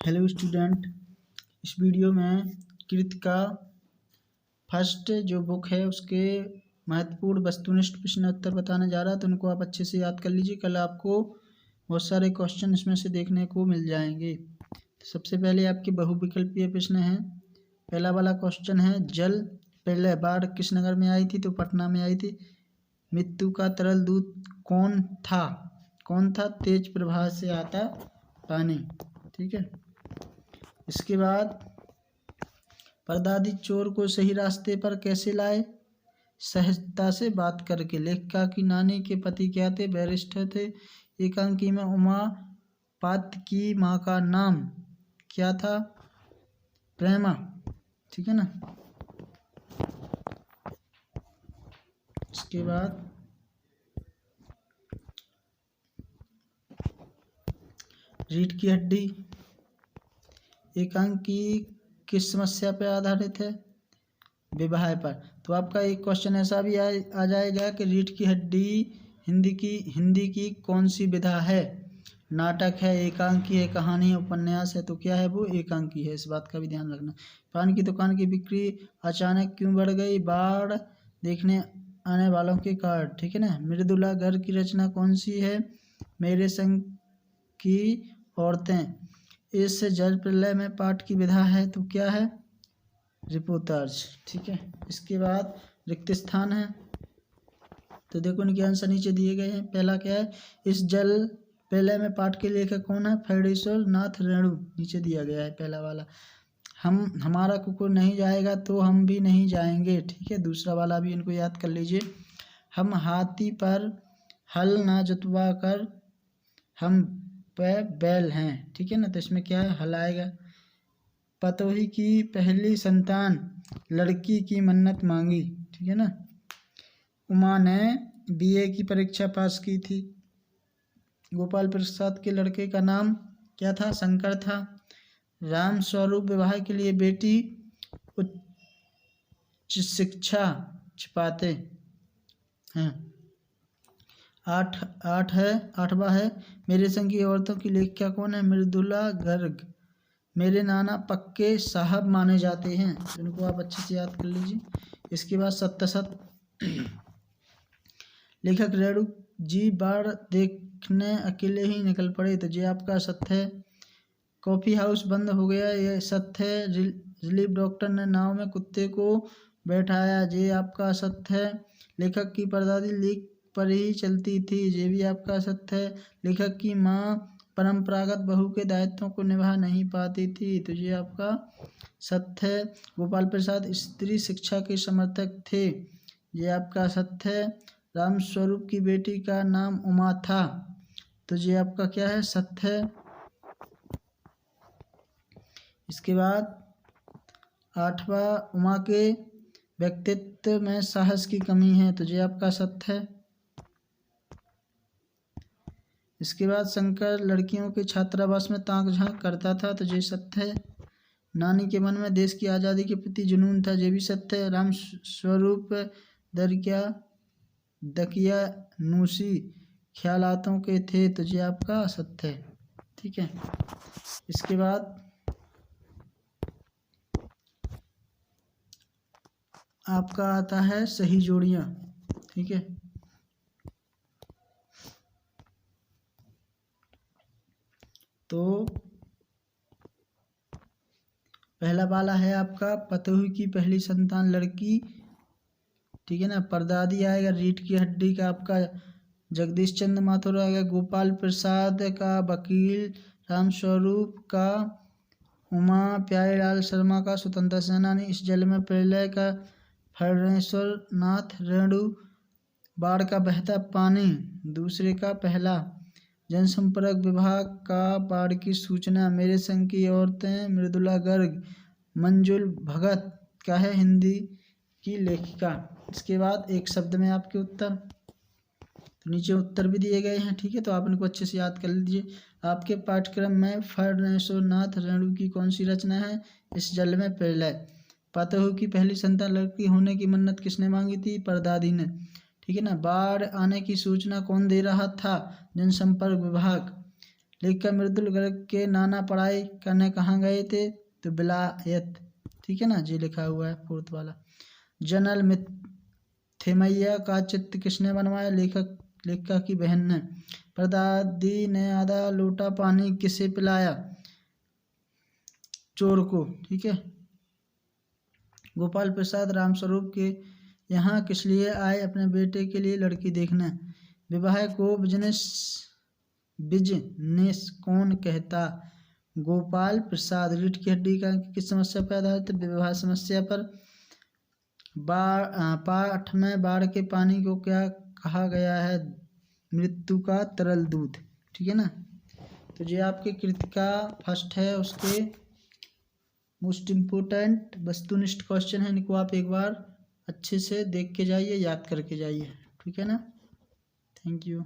Hello student, इस video में कृत का फर्स्ट जो बुक है उसके महत्वपूर्ण वस्तुनिष्ठ प्रश्न उत्तर बताने जा रहा है। तो उनको आप अच्छे से याद कर लीजिए, कल आपको बहुत सारे क्वेश्चन इसमें से देखने को मिल जाएंगे। तो सबसे पहले आपके बहुविकल्पीय प्रश्न हैं। पहला वाला क्वेश्चन है, जल पहले बाढ़ किस नगर में आई थी? तो पटना में आई थी। मृत्यु का तरल दूत कौन था? तेज प्रवाह से आता पानी। ठीक है। इसके बाद परदादी चोर को सही रास्ते पर कैसे लाए? सहजता से बात करके। लेखिका की नानी के पति क्या थे? बैरिस्टर थे। एकांकी में उमा पात्र की माँ का नाम क्या था? प्रेमा। ठीक है ना। इसके बाद रीढ़ की हड्डी एकांकी किस समस्या पर आधारित है? विवाह पर। तो आपका एक क्वेश्चन ऐसा भी आ जाएगा कि रीढ़ की हड्डी हिंदी की कौन सी विधा है? नाटक है, एकांकी है, कहानी है, उपन्यास है। तो क्या है वो? एकांकी है। इस बात का भी ध्यान रखना। पान की दुकान की बिक्री अचानक क्यों बढ़ गई? बाढ़ देखने आने वालों के कारण। ठीक है ना। मृदुला गर्ग की रचना कौन सी है? मेरे संग की औरतें। इस जल प्रलय में पाठ की विधा है तो क्या है? रिपोर्टाज। ठीक है। इसके बाद रिक्त स्थान है, तो देखो इनके आंसर नीचे दिए गए हैं। पहला क्या है? इस जल प्रलय में पाठ के लेखक कौन है? फणीश्वर नाथ रेणु। नीचे दिया गया है पहला वाला। हमारा कुकुर नहीं जाएगा तो हम भी नहीं जाएंगे। ठीक है। दूसरा वाला भी इनको याद कर लीजिए। हम हाथी पर हल ना जुतवा कर हम पे बैल हैं। ठीक है ना। तो इसमें क्या है? हल आएगा। पतोही की पहली संतान लड़की की मन्नत मांगी। ठीक है ना। उमा ने बीए की परीक्षा पास की थी। गोपाल प्रसाद के लड़के का नाम क्या था? शंकर था। राम स्वरूप विवाह के लिए बेटी उच्च शिक्षा छिपाते हैं। आठवां है, मेरे संग की औरतों की लेखिका कौन है? मृदुला गर्ग। मेरे नाना पक्के साहब माने जाते हैं। तो इनको आप अच्छे से याद कर लीजिए। इसके बाद सत्य लेखक रेणु जी बाढ़ देखने अकेले ही निकल पड़े। तो ये आपका सत्य है। कॉफी हाउस बंद हो गया, ये सत्य है। रिलीफ डॉक्टर ने नाव में कुत्ते को बैठाया, ये आपका सत्य है। लेखक की परदादी लीक पर ही चलती थी, ये भी आपका सत्य है। लेखक की माँ परंपरागत बहू के दायित्वों को निभा नहीं पाती थी, तो ये आपका सत्य है। गोपाल प्रसाद स्त्री शिक्षा के समर्थक थे, ये आपका सत्य है। राम स्वरूप की बेटी का नाम उमा था, तो ये आपका क्या है? सत्य है। इसके बाद आठवां, उमा के व्यक्तित्व में साहस की कमी है, तो ये आपका सत्य है। इसके बाद शंकर लड़कियों के छात्रावास में ताक झांक करता था, तो ये सत्य है। नानी के मन में देश की आज़ादी के प्रति जुनून था, ये भी सत्य है। राम स्वरूप दकियानूसी ख्यालातों के थे, तो ये आपका सत्य है। ठीक है। इसके बाद आपका आता है सही जोड़ियाँ। ठीक है। तो पहला वाला है आपका पतोही की पहली संतान लड़की। ठीक है ना। परदादी आएगा रीढ़ की हड्डी का आपका जगदीश चंद्र माथुर आएगा। गोपाल प्रसाद का वकील। राम स्वरूप का उमा। प्यारेलाल शर्मा का स्वतंत्रता सेनानी। इस जल में प्रलय का फणीश्वर नाथ रेणु। बाढ़ का बहता पानी दूसरे का पहला। जनसंपर्क विभाग का बाढ़ की सूचना। मेरे संग की औरतें मृदुला गर्ग। मंजुल भगत क्या है? हिंदी की लेखिका। इसके बाद एक शब्द में आपके उत्तर, तो नीचे उत्तर भी दिए गए हैं। ठीक है। तो आप इनको अच्छे से याद कर लीजिए। आपके पाठ्यक्रम में फणीश्वर नाथ रेणु की कौन सी रचना है? इस जल में प्रलय। पतोही की पहली संतान लड़की होने की मन्नत किसने मांगी थी? परदादी ने। ठीक है ना। बाढ़ आने की सूचना कौन दे रहा था? जनसंपर्क विभाग। लेखक मृदुल गर्ग के नाना पढ़ाई करने कहाँ गए थे? तो विलायत। ठीक है ना, जी लिखा हुआ है फोर्थ वाला। जनरल मिथेमैया का चित्र किसने बनवाया? लेखिका की बहन ने। परदादी ने आधा लोटा पानी किसे पिलाया? चोर को। ठीक है। गोपाल प्रसाद रामस्वरूप के यहाँ किस लिए आए? अपने बेटे के लिए लड़की देखने। विवाह को बिजनेस कौन कहता? गोपाल प्रसाद। रीढ़ की हड्डी का किस समस्या पर आधारित? विवाह समस्या पर। पाठ में बाढ़ के पानी को क्या कहा गया है? मृत्यु का तरल दूध। ठीक है ना। तो ये आपके कृतिका फर्स्ट है, उसके मोस्ट इम्पोर्टेंट वस्तुनिष्ठ क्वेश्चन है। इनको आप एक बार अच्छे से देख के जाइए, याद करके जाइए। ठीक है ना। Thank you.